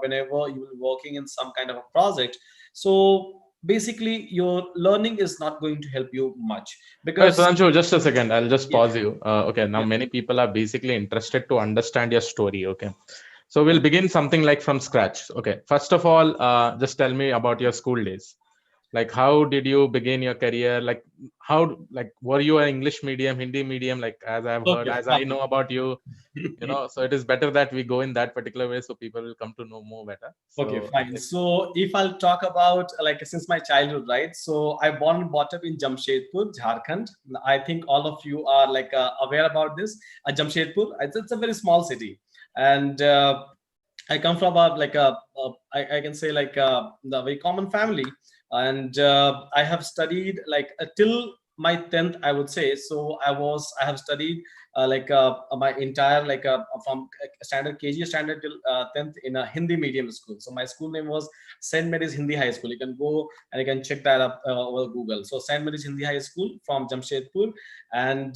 whenever you will be working in some kind of a project. So basically your learning is not going to help you much Okay, because Sudhanshu, just a second. I'll just yeah, pause you. Okay, now yeah, many people are basically interested to understand your story. Okay, so we'll okay. begin something like from scratch. Okay, first of all, just tell me about your school days. Like, how did you begin your career? Like, like, were you an English medium, Hindi medium? Like, as I've heard, Okay, as I fine. know about you, so it is better that we go in that particular way so people will come to know more better. Okay, So, fine. So if I'll talk about like since my childhood, right? So I born and brought up in Jamshedpur, Jharkhand. I think all of you are like aware about this. Jamshedpur, it's a very small city, and I come from I can say like the very common family, and I have studied like till my 10th, I would say. So I have studied my entire from standard KG standard till 10th in a Hindi medium school. So my school name was Saint Mary's Hindi High School. You can go and you can check that up over Google. So Saint Mary's Hindi High School from Jamshedpur, and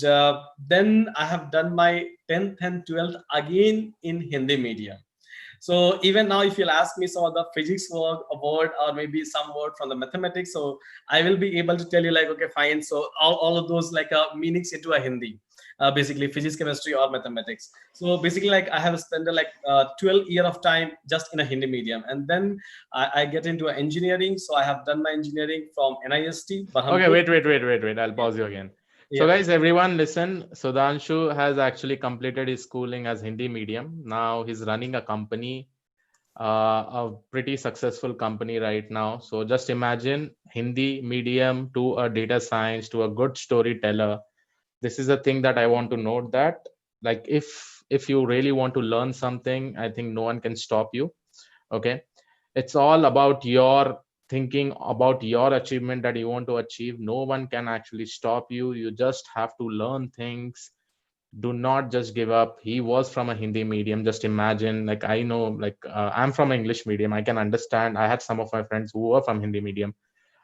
then I have done my 10th and 12th again in Hindi medium. So even now, if you'll ask me some of the physics word or maybe some word from the mathematics, so I will be able to tell you like, okay, fine. So all of those like meanings into a Hindi, basically physics, chemistry, or mathematics. So basically, like I have spent like 12 year of time just in a Hindi medium, and then I get into engineering. So I have done my engineering from NIST, okay, Berhampur. wait. I'll Yeah, pause you again. So, yeah. guys, everyone, listen. Sudhanshu has actually completed his schooling as Hindi medium. Now he's running a company, a pretty successful company right now. So, just imagine Hindi medium to a data science to a good storyteller. This is a thing that I want to note that, like, if you really want to learn something, I think no one can stop you. Okay, it's all about your thinking about your achievement that you want to achieve. No one can actually stop you. You just have to learn things. Do not just give up. He was from a Hindi medium. Just imagine, like, I know, like, I'm from English medium. I can understand. I had some of my friends who were from Hindi medium.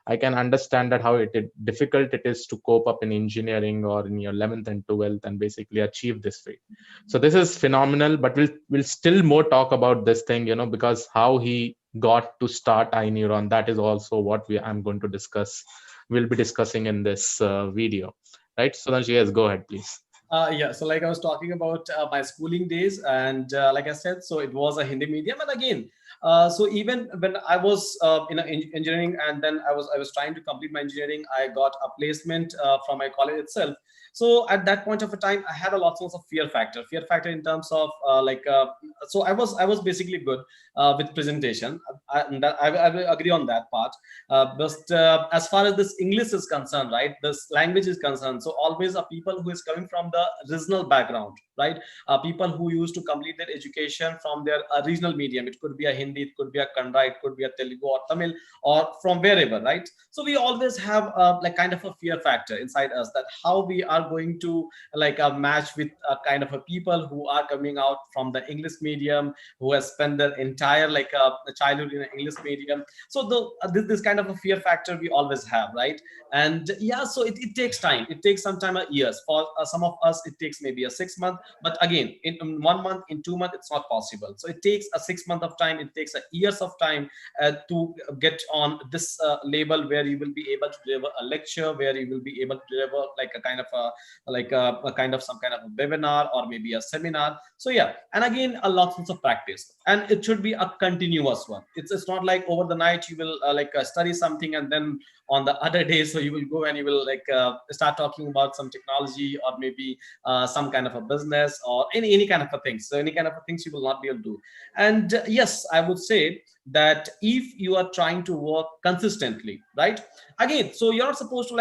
I can understand that how difficult it is to cope up in engineering or in your 11th and 12th and basically achieve this feat. So this is phenomenal, but we'll still more talk about this thing, because how he got to start iNeuron, that is also what I'm going to discuss. We'll be discussing in this video, right? So then, yes, go ahead, please. Yeah, so like I was talking about my schooling days, and like I said, so it was a Hindi medium, and again, so even when I was in engineering, and then I was trying to complete my engineering, I got a placement from my college itself. So at that point of a time, I had a lot of fear factor in terms of so I was basically good with presentation. I will agree on that part. But as far as this English is concerned, right, this language is concerned, so always are people who is coming from the regional background, right? People who used to complete their education from their regional medium. It could be a Hindi, it could be a Kannada, it could be a Telugu or Tamil, or from wherever, right? So we always have like kind of a fear factor inside us that how we are going to like match with a kind of a people who are coming out from the English medium, who has spent their entire like childhood in an English medium. So this kind of a fear factor we always have, right? And yeah, so it takes time. It takes some time, years. For some of us it takes maybe a 6 month, but again in 1 month, in 2 months, it's not possible. So it takes a 6 month of time, it takes a years of time to get on this label where you will be able to deliver a lecture, where you will be able to deliver like a kind of a kind of some kind of a webinar or maybe a seminar. So yeah, and again a lot of practice, and it should be a continuous one. It's not like over the night you will study something and then on the other day so you will go and you will like start talking about some technology or maybe some kind of a business or any kind of a thing. So any kind of a things you will not be able to do. And yes, I would say that if you are trying to work consistently, right? Again, so you're not supposed to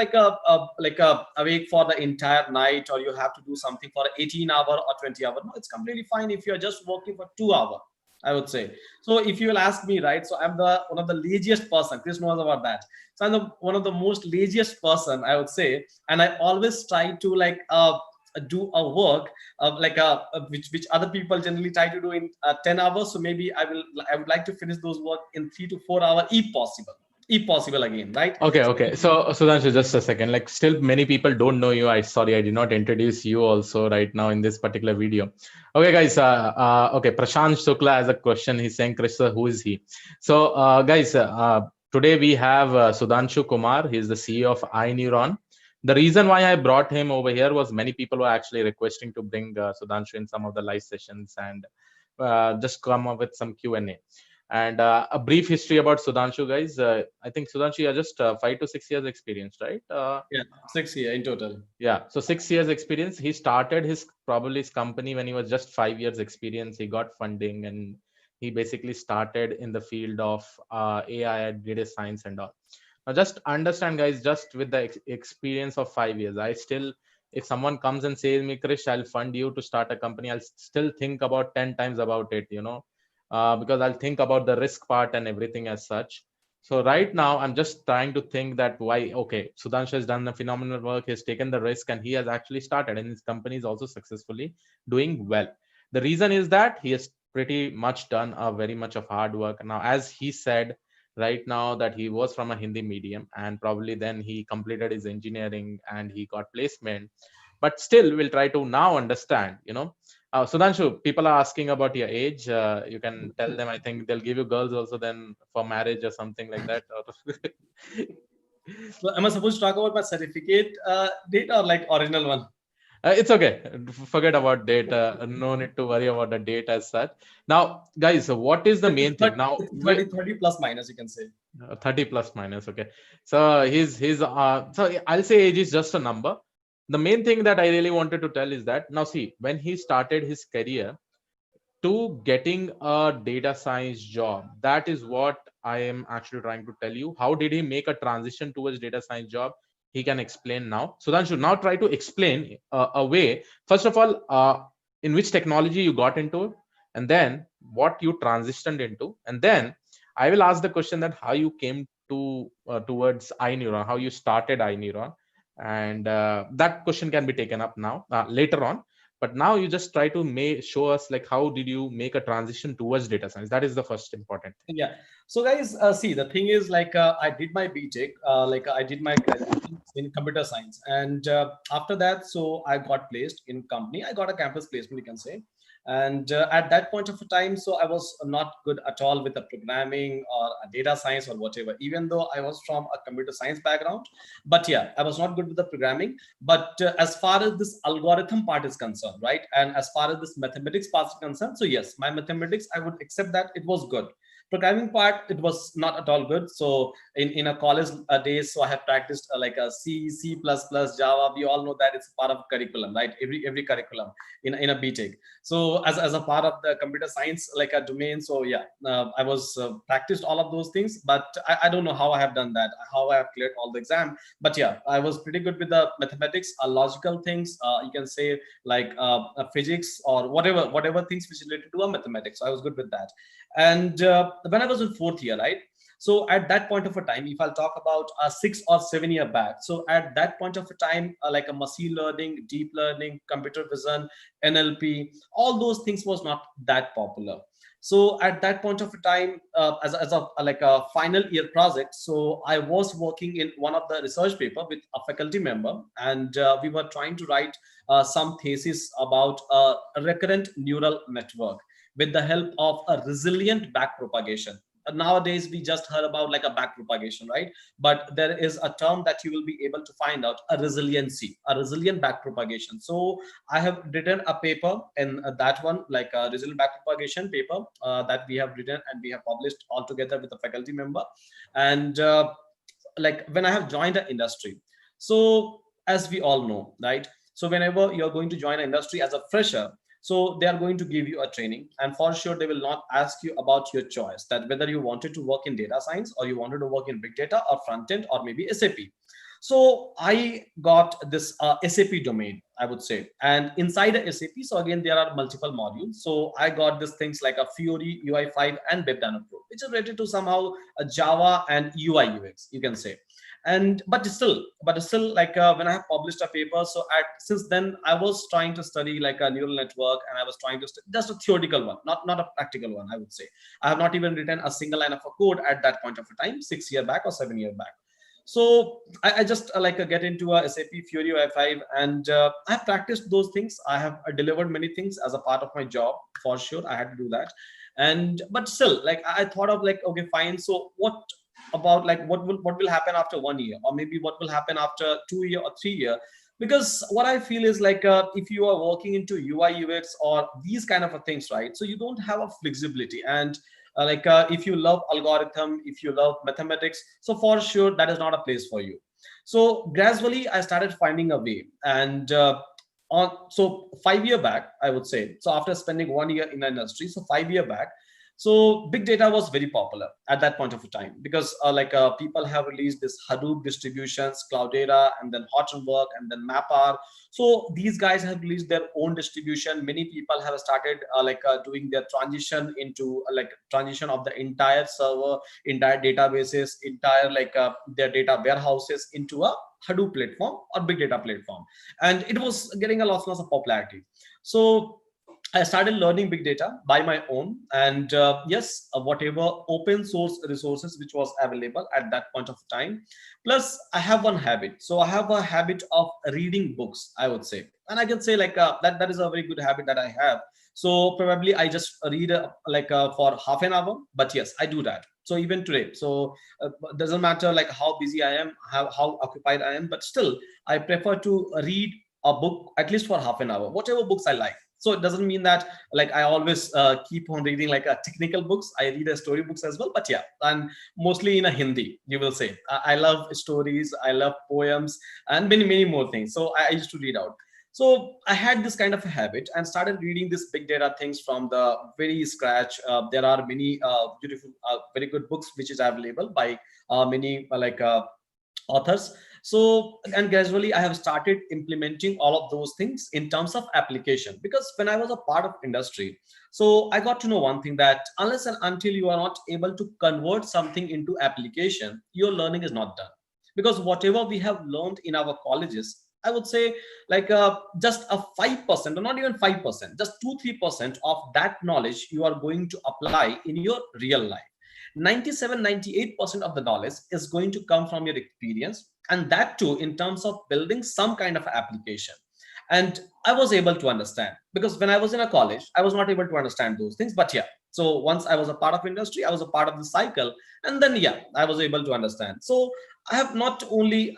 awake for the entire night, or you have to do something for 18 hour or 20 hour. No, it's completely fine if you're just working for 2 hour, I would say. So if you will ask me, right, so I'm the one of the laziest person. Chris knows about that. So I'm one of the most laziest person, I would say, and I always try to like do a work which other people generally try to do in 10 hours. So maybe I would like to finish those work in 3 to 4 hours if possible. if possible again, right? Okay. So, Sudhanshu, just a second. Like, still many people don't know you. I did not introduce you also right now in this particular video. Okay, guys. Okay, Prashant Shukla has a question. He's saying, Krishna, who is he? So, guys, today we have Sudhanshu Kumar. He's the CEO of iNeuron. The reason why I brought him over here was many people were actually requesting to bring Sudhanshu in some of the live sessions and just come up with some Q&A. And a brief history about Sudhanshu, guys. I think Sudhanshu, you are just 5 to 6 years experience, right? Yeah, 6 years in total. Yeah, so 6 years experience. He started probably his company when he was just 5 years experience. He got funding and he basically started in the field of AI, data science, and all. Now, just understand, guys, just with the experience of 5 years, I still, if someone comes and says me, Krish, I'll fund you to start a company, I'll still think about 10 times about it, because I'll think about the risk part and everything as such. So right now, I'm just trying to think that why, okay, Sudhanshu has done the phenomenal work, he's taken the risk, and he has actually started, and his company is also successfully doing well. The reason is that he has pretty much done a very much of hard work. Now, as he said right now that he was from a Hindi medium, and probably then he completed his engineering and he got placement. But still, we'll try to now understand. Sudhanshu, people are asking about your age. You can tell them. I think they'll give you girls also then for marriage or something like that. So am I supposed to talk about my certificate date or like original one? It's okay. Forget about date. No need to worry about the date as such. Now, guys, so what is the main thing? Now, It's 30 plus minus, you can say. 30 plus minus. Okay. So so I'll say age is just a number. The main thing that I really wanted to tell is that now see, when he started his career, to getting a data science job, that is what I am actually trying to tell you. How did he make a transition towards data science job? He can explain now. Sudhanshu, now try to explain a way, first of all, in which technology you got into, and then what you transitioned into, and then I will ask the question that how you came to towards iNeuron, how you started iNeuron, and that question can be taken up now later on. But now you just try to show us like how did you make a transition towards data science. That is the first important thing. Yeah. So guys, see, the thing is like I did my BTech, like I did my graduation in computer science, and after that, so I got placed in company. I got a campus placement, you can say. And at that point of time, so I was not good at all with the programming or data science or whatever, even though I was from a computer science background. But yeah, I was not good with the programming. But as far as this algorithm part is concerned, right, and as far as this mathematics part is concerned, so yes, my mathematics, I would accept that it was good. Programming part, it was not at all good. So in a college days, so I have practiced like a C++, Java. We all know that it's part of curriculum, right? Every curriculum in a BTech. So as a part of the computer science like a domain, so yeah, I was practiced all of those things, but I don't know how I have done that, how I have cleared all the exam. But yeah, I was pretty good with the mathematics, logical things, you can say, like physics or whatever things which related to a mathematics. So I was good with that. And when I was in fourth year, right, so at that point of a time, if I'll talk about 6 or 7 year back, so at that point of a time, like a machine learning, deep learning, computer vision, NLP, all those things was not that popular. So at that point of a time, as a like a final year project, so I was working in one of the research paper with a faculty member, and we were trying to write some thesis about a recurrent neural network with the help of a resilient backpropagation. Nowadays we just heard about like a backpropagation, right? But there is a term that you will be able to find out, a resiliency, a resilient backpropagation. So I have written a paper in that one, like a resilient backpropagation paper that we have written and we have published all together with a faculty member. And like when I have joined the industry, so as we all know, right, so whenever you're going to join an industry as a fresher, so they are going to give you a training, and for sure they will not ask you about your choice, that whether you wanted to work in data science or you wanted to work in big data or front end or maybe SAP. So I got this SAP domain, I would say, and inside a SAP, so again there are multiple modules. So I got these things like a Fiori, UI5, and WebDynamo Pro, which is related to somehow Java and UI UX, you can say. And but still like when I have published a paper, so since then I was trying to study like a neural network, and I was trying to just a theoretical one, not a practical one, I would say. I have not even written a single line of a code at that point of a time, 6 year back or 7 year back. So I just get into a SAP Fury UI5, and I have practiced those things. I have delivered many things as a part of my job, for sure. I had to do that. And but still, like I thought of like, okay, fine. So what about like what will happen after 1 year, or maybe what will happen after 2 year or 3 year? Because what I feel is like if you are working into UI UX or these kind of a things, right? So you don't have a flexibility, and if you love algorithm, if you love mathematics, so for sure that is not a place for you. So gradually I started finding a way, and on so 5 year back, I would say, so after spending 1 year in the industry, so 5 year back, so big data was very popular at that point of time, because people have released this Hadoop distributions, Cloudera, and then Hortonwork, and then Mapr. So these guys have released their own distribution. Many people have started doing their transition into transition of the entire server, entire databases, entire their data warehouses into a Hadoop platform or big data platform, and it was getting a lot of popularity. So I started learning big data by my own, and yes, whatever open source resources which was available at that point of time. Plus, I have one habit. So I have a habit of reading books, I would say, and I can say that is a very good habit that I have. So probably I just read for half an hour, but yes, I do that. So even today, so doesn't matter like how busy I am, how occupied I am, but still I prefer to read a book at least for half an hour, whatever books I like. So it doesn't mean that like I always keep on reading like a technical books. I read a story books as well, but yeah, and mostly in a Hindi, you will say. I love stories, I love poems, and many more things. So I used to read out. So I had this kind of a habit and started reading this big data things from the very scratch. There are many beautiful, very good books which is available by many authors. So and gradually I have started implementing all of those things in terms of application, because when I was a part of industry, so I got to know one thing, that unless and until you are not able to convert something into application, your learning is not done. Because whatever we have learned in our colleges, I would say just a 5%, or not even 5%, just 2-3% of that knowledge you are going to apply in your real life. 97-98% of the knowledge is going to come from your experience, and that too in terms of building some kind of application. And I was able to understand, because when I was in a college I was not able to understand those things, but yeah, so once I was a part of industry, I was a part of the cycle, and then yeah, I was able to understand. So I have not only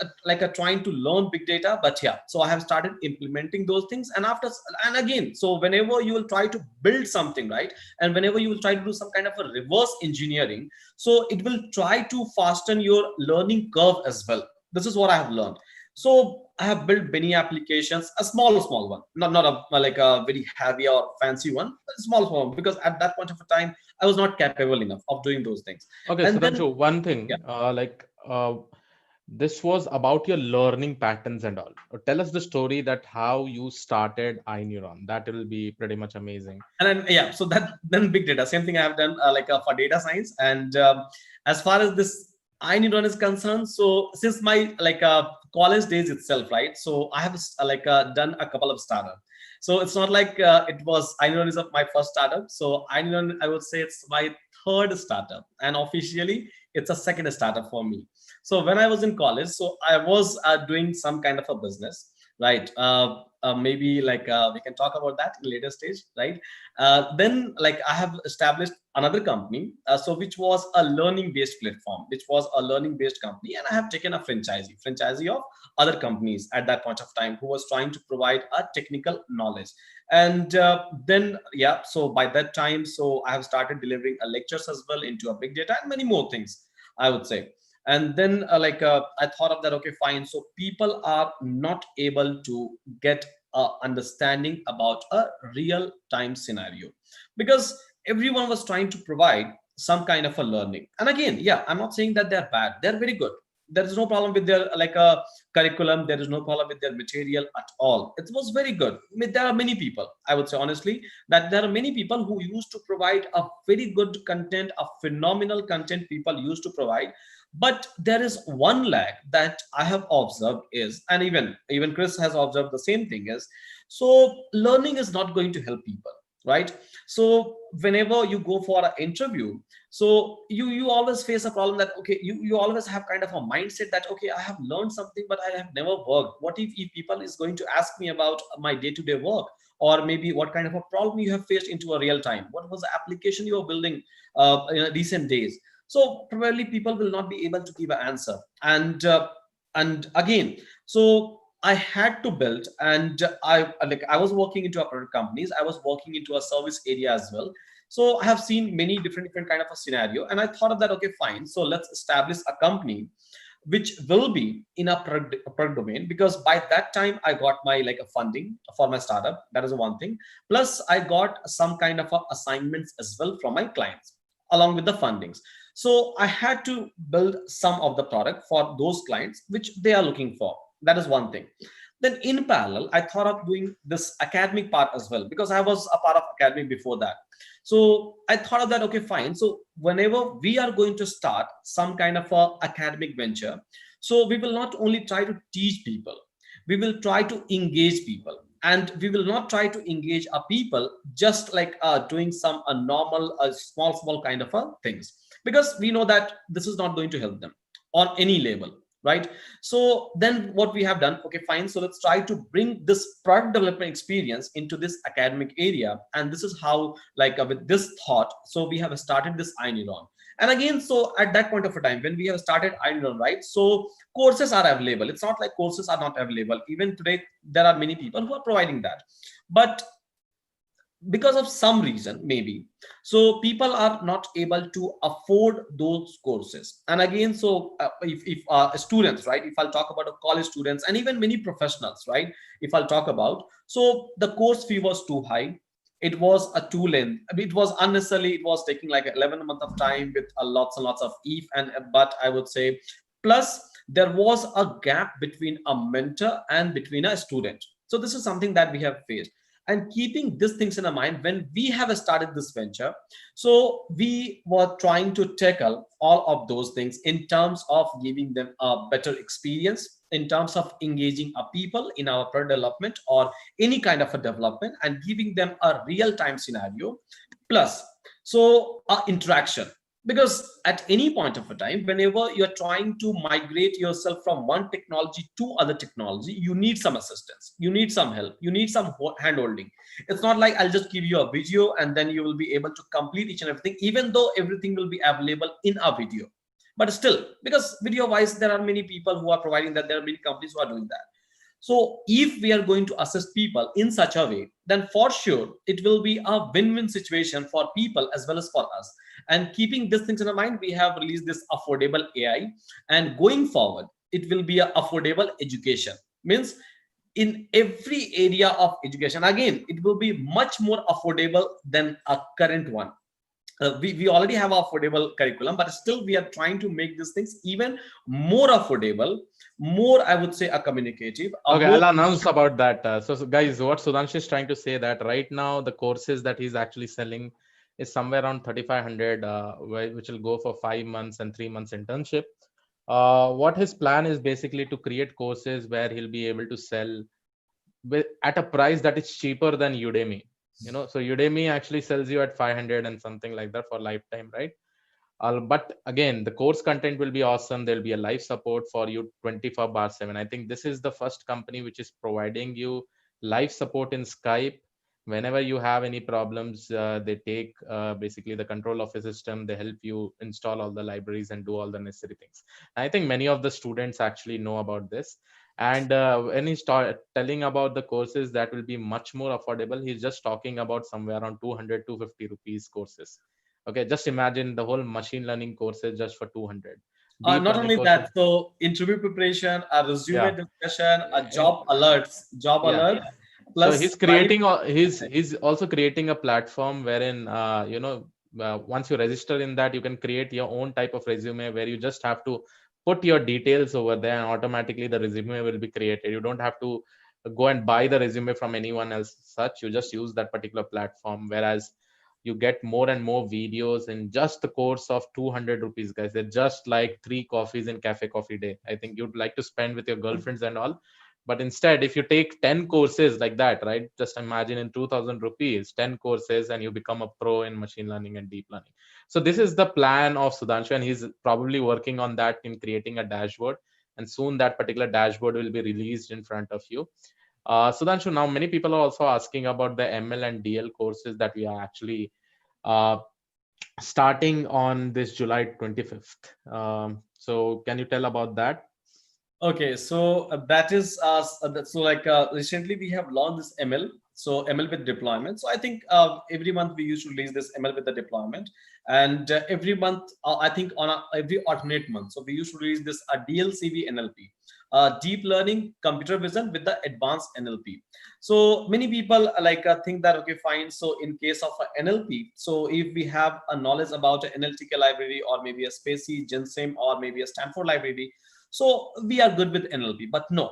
trying to learn big data, but yeah, so I have started implementing those things. And after, and again, so whenever you will try to build something, right, and whenever you will try to do some kind of a reverse engineering, so it will try to fasten your learning curve as well. This is what I have learned. So I have built many applications, a small one, not a very heavy or fancy one, a small one, because at that point of time I was not capable enough of doing those things. Okay, And then Sudhanshu, one yeah, thing, this was about your learning patterns and all. Tell us the story that how you started iNeuron. That will be pretty much amazing. and then yeah, so that then big data, same thing I have done for data science. And as far as this iNeuron is concerned, so since my college days itself, right, so I have done a couple of startups. So it's not like it was iNeuron is my first startup. So iNeuron, I would say it's my third startup, and officially it's a second startup for me. So when I was in college, so I was doing some kind of a business, right? Maybe we can talk about that in later stage, right? Then I have established another company, so which was a learning based platform, which was a learning based company, and I have taken a franchisee of other companies at that point of time who was trying to provide a technical knowledge. And then yeah, so by that time, so I have started delivering lectures as well into a big data and many more things, I would say. And then I thought of that, okay, fine, so people are not able to get a understanding about a real time scenario, because everyone was trying to provide some kind of a learning. And again, yeah, I'm not saying that they're bad, they're very good, There is no problem with their like a curriculum. There is no problem with their material at all. It was very good. I mean, there are many people, I would say honestly, that there are many people who used to provide a very good content, a phenomenal content people used to provide. But there is one lag that I have observed is, and even Chris has observed the same thing is, so learning is not going to help people, right? So whenever you go for an interview, so you always face a problem that okay, you always have kind of a mindset that okay, I have learned something but I have never worked. What if people is going to ask me about my day-to-day work, or maybe what kind of a problem you have faced into a real time, what was the application you are building in a recent days. So probably people will not be able to give an answer. And again, so I had to build, and I was working into a product companies, I was working into a service area as well. So I have seen many different kind of a scenario, and I thought of that, okay, fine, so let's establish a company which will be in a product domain, because by that time I got my like a funding for my startup. That is one thing. Plus I got some kind of assignments as well from my clients along with the fundings. So I had to build some of the product for those clients which they are looking for. That is one thing. Then in parallel, I thought of doing this academic part as well, because I was a part of academic before that. So I thought of that, okay, fine. So whenever we are going to start some kind of a academic venture, so we will not only try to teach people, we will try to engage people. And we will not try to engage our people just like doing some normal small kind of things, because we know that this is not going to help them on any level, right? So then what we have done, okay, fine, so let's try to bring this product development experience into this academic area. And this is how, like with this thought, so we have started this iNeuron. And again, so at that point of a time when we have started iNeuron, right, so courses are available. It's not like courses are not available. Even today there are many people who are providing that, but because of some reason maybe, so people are not able to afford those courses. And again, so if students, right, if I'll talk about college students and even many professionals, right, if I'll talk about, so the course fee was too high. It was a too length. I mean, it was unnecessarily, it was taking like 11 months of time with lots and lots of if and but, I would say. Plus there was a gap between a mentor and between a student. So this is something that we have faced. And keeping these things in mind, when we have started this venture, so we were trying to tackle all of those things in terms of giving them a better experience, in terms of engaging our people in our product development or any kind of a development, and giving them a real-time scenario. Plus, so interaction, because at any point of a time whenever you're trying to migrate yourself from one technology to other technology, you need some assistance, you need some help, you need some hand holding. It's not like I'll just give you a video and then you will be able to complete each and everything, even though everything will be available in a video. But still, because video wise there are many people who are providing that, there are many companies who are doing that. So if we are going to assist people in such a way, then for sure it will be a win-win situation for people as well as for us. And keeping these things in mind, we have released this affordable AI. And going forward, it will be an affordable education. Means in every area of education, again, it will be much more affordable than a current one. We already have affordable curriculum, but still we are trying to make these things even more affordable, more, I would say, a communicative. Okay, I'll announce about that. So guys, what Sudhanshu is trying to say that right now the courses that he's actually selling is somewhere around 3,500, which will go for 5 months and 3 months internship. What his plan is basically to create courses where he'll be able to sell at a price that is cheaper than Udemy. So Udemy actually sells you at 500 and something like that for lifetime, right? But again, the course content will be awesome. There'll be a live support for you 24/7. I think this is the first company which is providing you live support in Skype. Whenever you have any problems, they take basically the control of the system. They help you install all the libraries and do all the necessary things. I think many of the students actually know about this. And when he start telling about the courses that will be much more affordable, he's just talking about somewhere around 200 250 rupees courses. Okay, just imagine the whole machine learning courses just for 200. Not only that, so interview preparation, a resume discussion, a job alerts. Plus, so he's creating, he's also creating a platform wherein once you register in that, you can create your own type of resume where you just have to put your details over there, and automatically the resume will be created. You don't have to go and buy the resume from anyone else. Such, you just use that particular platform. Whereas you get more and more videos in just the course of 200 rupees, guys. They're just like 3 coffees in Cafe Coffee Day. I think you'd like to spend with your girlfriends and all. But instead, if you take 10 courses like that, right? Just imagine in 2000 rupees, 10 courses, and you become a pro in machine learning and deep learning. So this is the plan of Sudhanshu, and he's probably working on that in creating a dashboard. And soon that particular dashboard will be released in front of you. Sudhanshu, now many people are also asking about the ML and DL courses that we are actually uh, starting on this July 25th. So can you tell about that? Okay, so that is so like recently we have launched this ML, so ML with deployment. So I think every month we used to release this ML with the deployment, and every month I think on every alternate month, so we used to release this DLCV NLP, deep learning computer vision with the advanced NLP. So many people think that, okay, fine. So in case of a NLP, so if we have a knowledge about an NLTK library, or maybe a Spacey, Gensim, or maybe a Stanford library, so we are good with NLP. But no,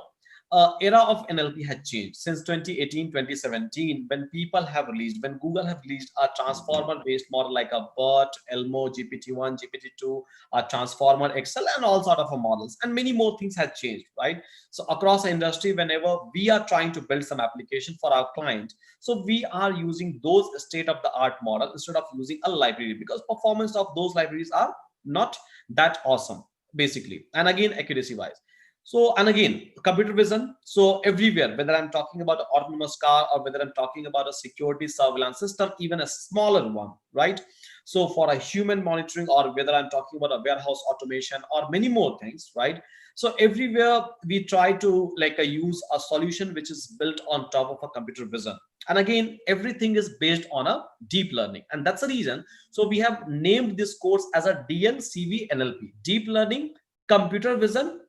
era of NLP had changed since 2018, 2017, when people have released, when Google have released a transformer based model like a BERT, Elmo, GPT-1, GPT-2, a transformer Excel, and all sort of models, and many more things had changed, right? So across the industry, whenever we are trying to build some application for our client, so we are using those state of the art model instead of using a library, because performance of those libraries are not that awesome, basically, and again accuracy wise. So, and again, computer vision, so everywhere, whether I'm talking about an autonomous car, or whether I'm talking about a security surveillance system, even a smaller one, right? So for a human monitoring, or whether I'm talking about a warehouse automation, or many more things, right? So everywhere we try to use a solution which is built on top of a computer vision. And again, everything is based on a deep learning, and that's the reason. So we have named this course as a DLCV NLP, deep learning computer vision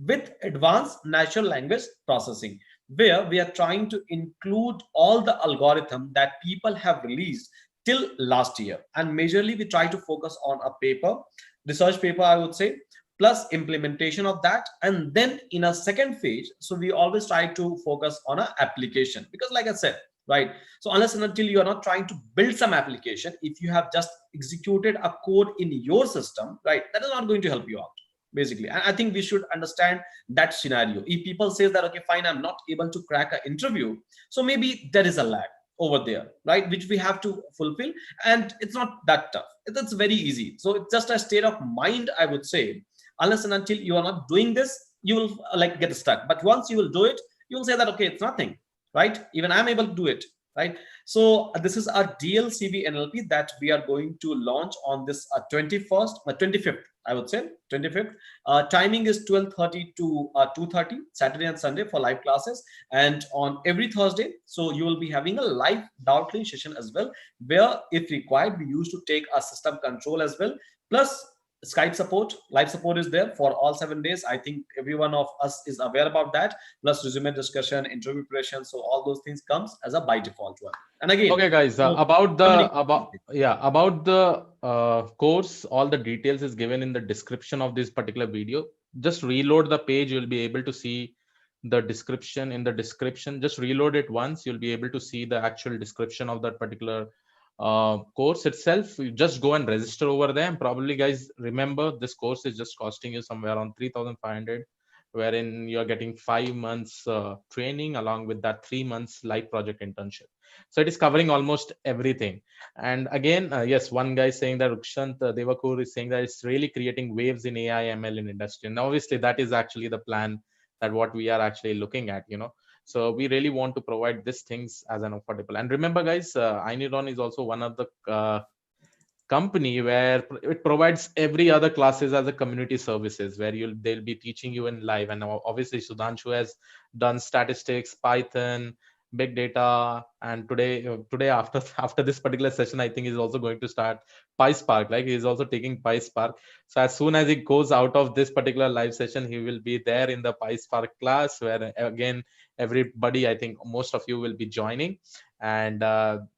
with advanced natural language processing, where we are trying to include all the algorithm that people have released till last year. And majorly we try to focus on a paper, research paper, I would say, plus implementation of that. And then in a second phase, so we always try to focus on an application, because like I said, right, so unless and until you are not trying to build some application, if you have just executed a code in your system, right, that is not going to help you out, basically. And I think we should understand that scenario. If people say that, okay, fine, I'm not able to crack an interview, so maybe there is a lag over there, right, which we have to fulfill. And it's not that tough, it's very easy. So it's just a state of mind, I would say. Unless and until you are not doing this, you will get stuck. But once you will do it, you will say that, okay, it's nothing, right? Even I'm able to do it, right? So this is our DLCV NLP that we are going to launch on this 21st, 25th, I would say 25th. Timing is 12:30 to 2:30, Saturday and Sunday for live classes. And on every Thursday, so you will be having a live doubtly session as well, where if required, we used to take a system control as well. Plus Skype support, live support is there for all 7 days. I think every one of us is aware about that. Plus resume discussion, interview preparation. So all those things comes as a by default one. And again, Okay, guys, so about the course, all the details is given in the description of this particular video. Just reload the page, you'll be able to see the description. In the description, just reload it once, you'll be able to see the actual description of that particular course itself. You just go and register over there. And probably, guys, remember this course is just costing you somewhere around 3,500, wherein you're getting 5 months training along with that 3 months live project internship. So it is covering almost everything. And again, yes, one guy saying that Rukshant Devakur is saying that it's really creating waves in AI ML in industry. And obviously that is actually the plan, that what we are actually looking at, So we really want to provide these things as an affordable. And remember, guys, iNeuron is also one of the company where it provides every other classes as a community services, where they'll be teaching you in live. And obviously Sudhanshu has done statistics, Python, big data, and today after this particular session, I think he's also going to start PySpark. Like, he's also taking PySpark. So as soon as he goes out of this particular live session, he will be there in the PySpark class, where again everybody, I think most of you will be joining, and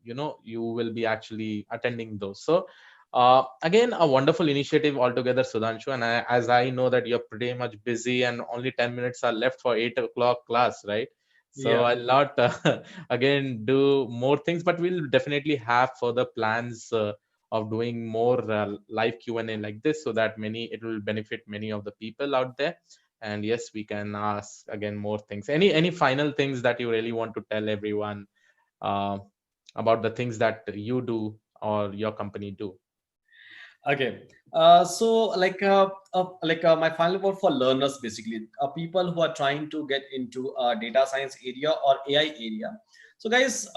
you will be actually attending those. So Again, a wonderful initiative altogether, Sudhanshu. And as I know that you're pretty much busy and only 10 minutes are left for 8 o'clock class, right? So Yeah. I'll not again do more things, but we'll definitely have further plans of doing more live Q&A like this, so that it will benefit many of the people out there. And yes, we can ask again more things. Any final things that you really want to tell everyone uh, about the things that you do or your company do? Okay. So my final word for learners, basically, people who are trying to get into data science area or AI area. So guys,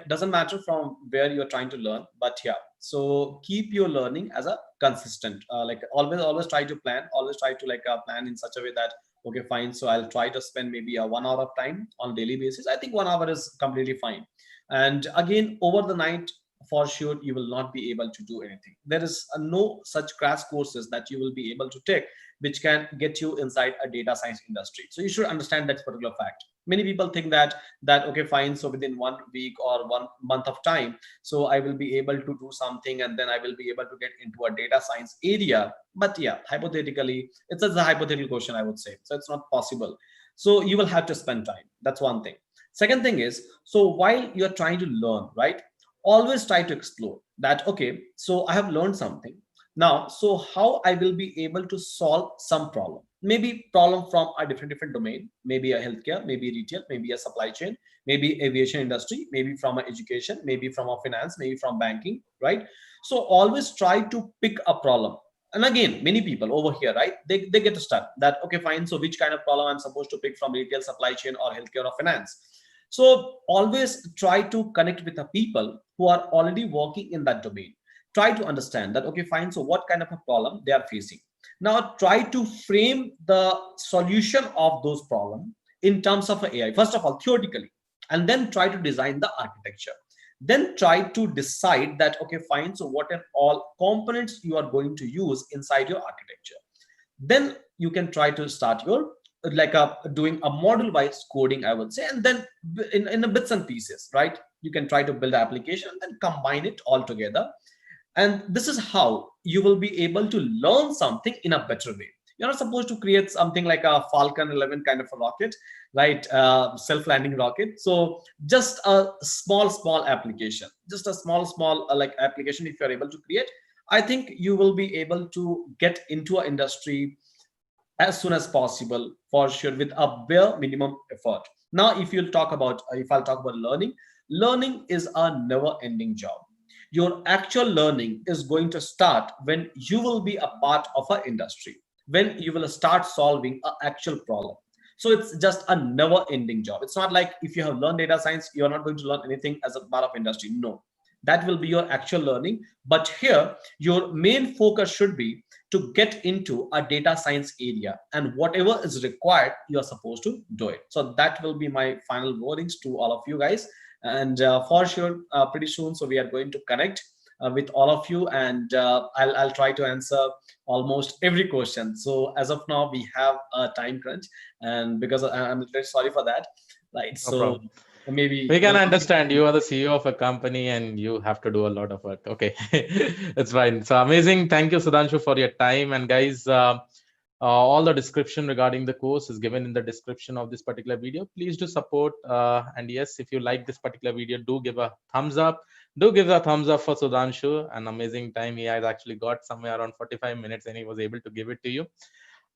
doesn't matter from where you're trying to learn, but yeah. So keep your learning as a consistent. Always try to plan. Always try to plan in such a way that okay, fine. So I'll try to spend maybe a 1 hour of time on daily basis. I think 1 hour is completely fine. And again, over the night, for sure you will not be able to do anything. There is no such crash courses that you will be able to take which can get you inside a data science industry. So you should understand that particular fact. Many people think that okay, fine, so within 1 week or 1 month of time, so I will be able to do something and then I will be able to get into a data science area. But yeah, hypothetically, it's just a hypothetical question, I would say. So it's not possible. So you will have to spend time. That's one thing. Second thing is, so while you're trying to learn, right, always try to explore that okay, so I have learned something now, so how I will be able to solve some problem, maybe problem from a different domain, maybe a healthcare, maybe retail, maybe a supply chain, maybe aviation industry, maybe from a education, maybe from a finance, maybe from banking, right? So always try to pick a problem. And again, many people over here, right, they get stuck that okay, fine, so which kind of problem I'm supposed to pick from retail, supply chain, or healthcare, or finance? So always try to connect with the people who are already working in that domain. Try to understand that, okay, fine. So what kind of a problem they are facing? Now try to frame the solution of those problems in terms of AI. First of all, theoretically, and then try to design the architecture. Then try to decide that, okay, fine. So what are all components you are going to use inside your architecture? Then you can try to start your doing a model wise coding, I would say, and then in the bits and pieces, right, you can try to build an application and then combine it all together. And this is how you will be able to learn something in a better way. You're not supposed to create something like a Falcon 11 kind of a rocket, right? Self-landing rocket. So just a small application, just a small application, if you're able to create, I think you will be able to get into an industry as soon as possible, for sure, with a bare minimum effort. Now if I'll talk about learning, learning is a never ending job. Your actual learning is going to start when you will be a part of an industry, when you will start solving an actual problem. So it's just a never ending job. It's not like if you have learned data science, you're not going to learn anything as a part of industry. No, that will be your actual learning. But here your main focus should be to get into a data science area, and whatever is required, you are supposed to do it. So that will be my final wordings to all of you guys. And for sure, pretty soon, so we are going to connect with all of you, and I'll try to answer almost every question. So as of now, we have a time crunch, and because I'm very sorry for that, right? No So problem. maybe We can understand you are the CEO of a company and you have to do a lot of work. Okay, it's fine. So amazing. Thank you, Sudhanshu, for your time. And guys, all the description regarding the course is given in the description of this particular video. Please do support. And yes, if you like this particular video, do give a thumbs up. Do give a thumbs up for Sudhanshu. An amazing time. He has actually got somewhere around 45 minutes and he was able to give it to you.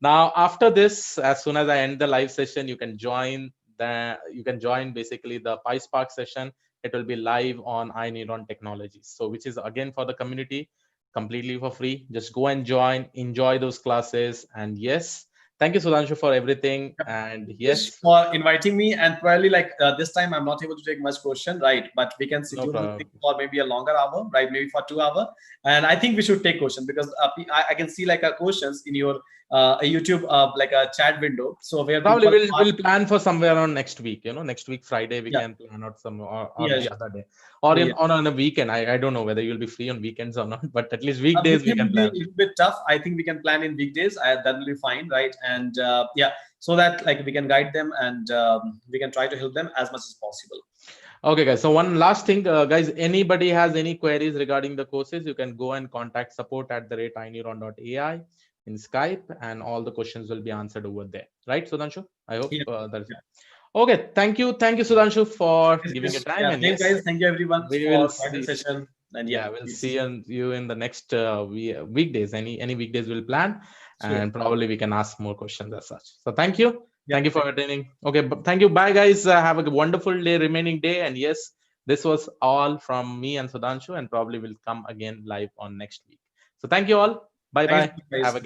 Now, after this, as soon as I end the live session, you can join basically the PySpark session. It will be live on iNeuron Technologies. So which is again for the community, completely for free. Just go and join, enjoy those classes. And yes, thank you, Sudhanshu, for everything. And Much yes, for inviting me, and probably this time I'm not able to take much question, right? But we can no schedule this thing problem. for maybe a longer hour, right? Maybe for 2 hours. And I think we should take question because I can see questions in your YouTube like a chat window. So where Probably people we'll ask, plan for somewhere around next week. Next week Friday we yeah, can plan out some or yeah, the other day or yeah. on a weekend. I don't know whether you'll be free on weekends or not, but at least With weekdays we him can will be plan. a little bit tough. I think we can plan in weekdays. That will be fine, right? And yeah, so that we can guide them and we can try to help them as much as possible. Okay, guys. So one last thing, guys, anybody has any queries regarding the courses, you can go and contact support@iNeuron.ai in Skype, and all the questions will be answered over there. Right, Sudhanshu? I hope Yeah. that's Yeah. okay. Thank you. Thank you, Sudhanshu, for Yes, giving your yes. time. Yeah. And Thanks, yes, guys. Thank you, everyone, we will for joining the see. session. And yeah, Yeah, we'll please. see you in the next weekdays. Any weekdays we'll plan, Sure. and probably we can ask more questions as such. So thank you. Yeah. Thank you for attending. Okay, thank you. Bye, guys. Have a wonderful day, remaining day. And yes, this was all from me and Sudhanshu, and probably will come again live on next week. So thank you all. Bye Thanks, bye. Have guys. a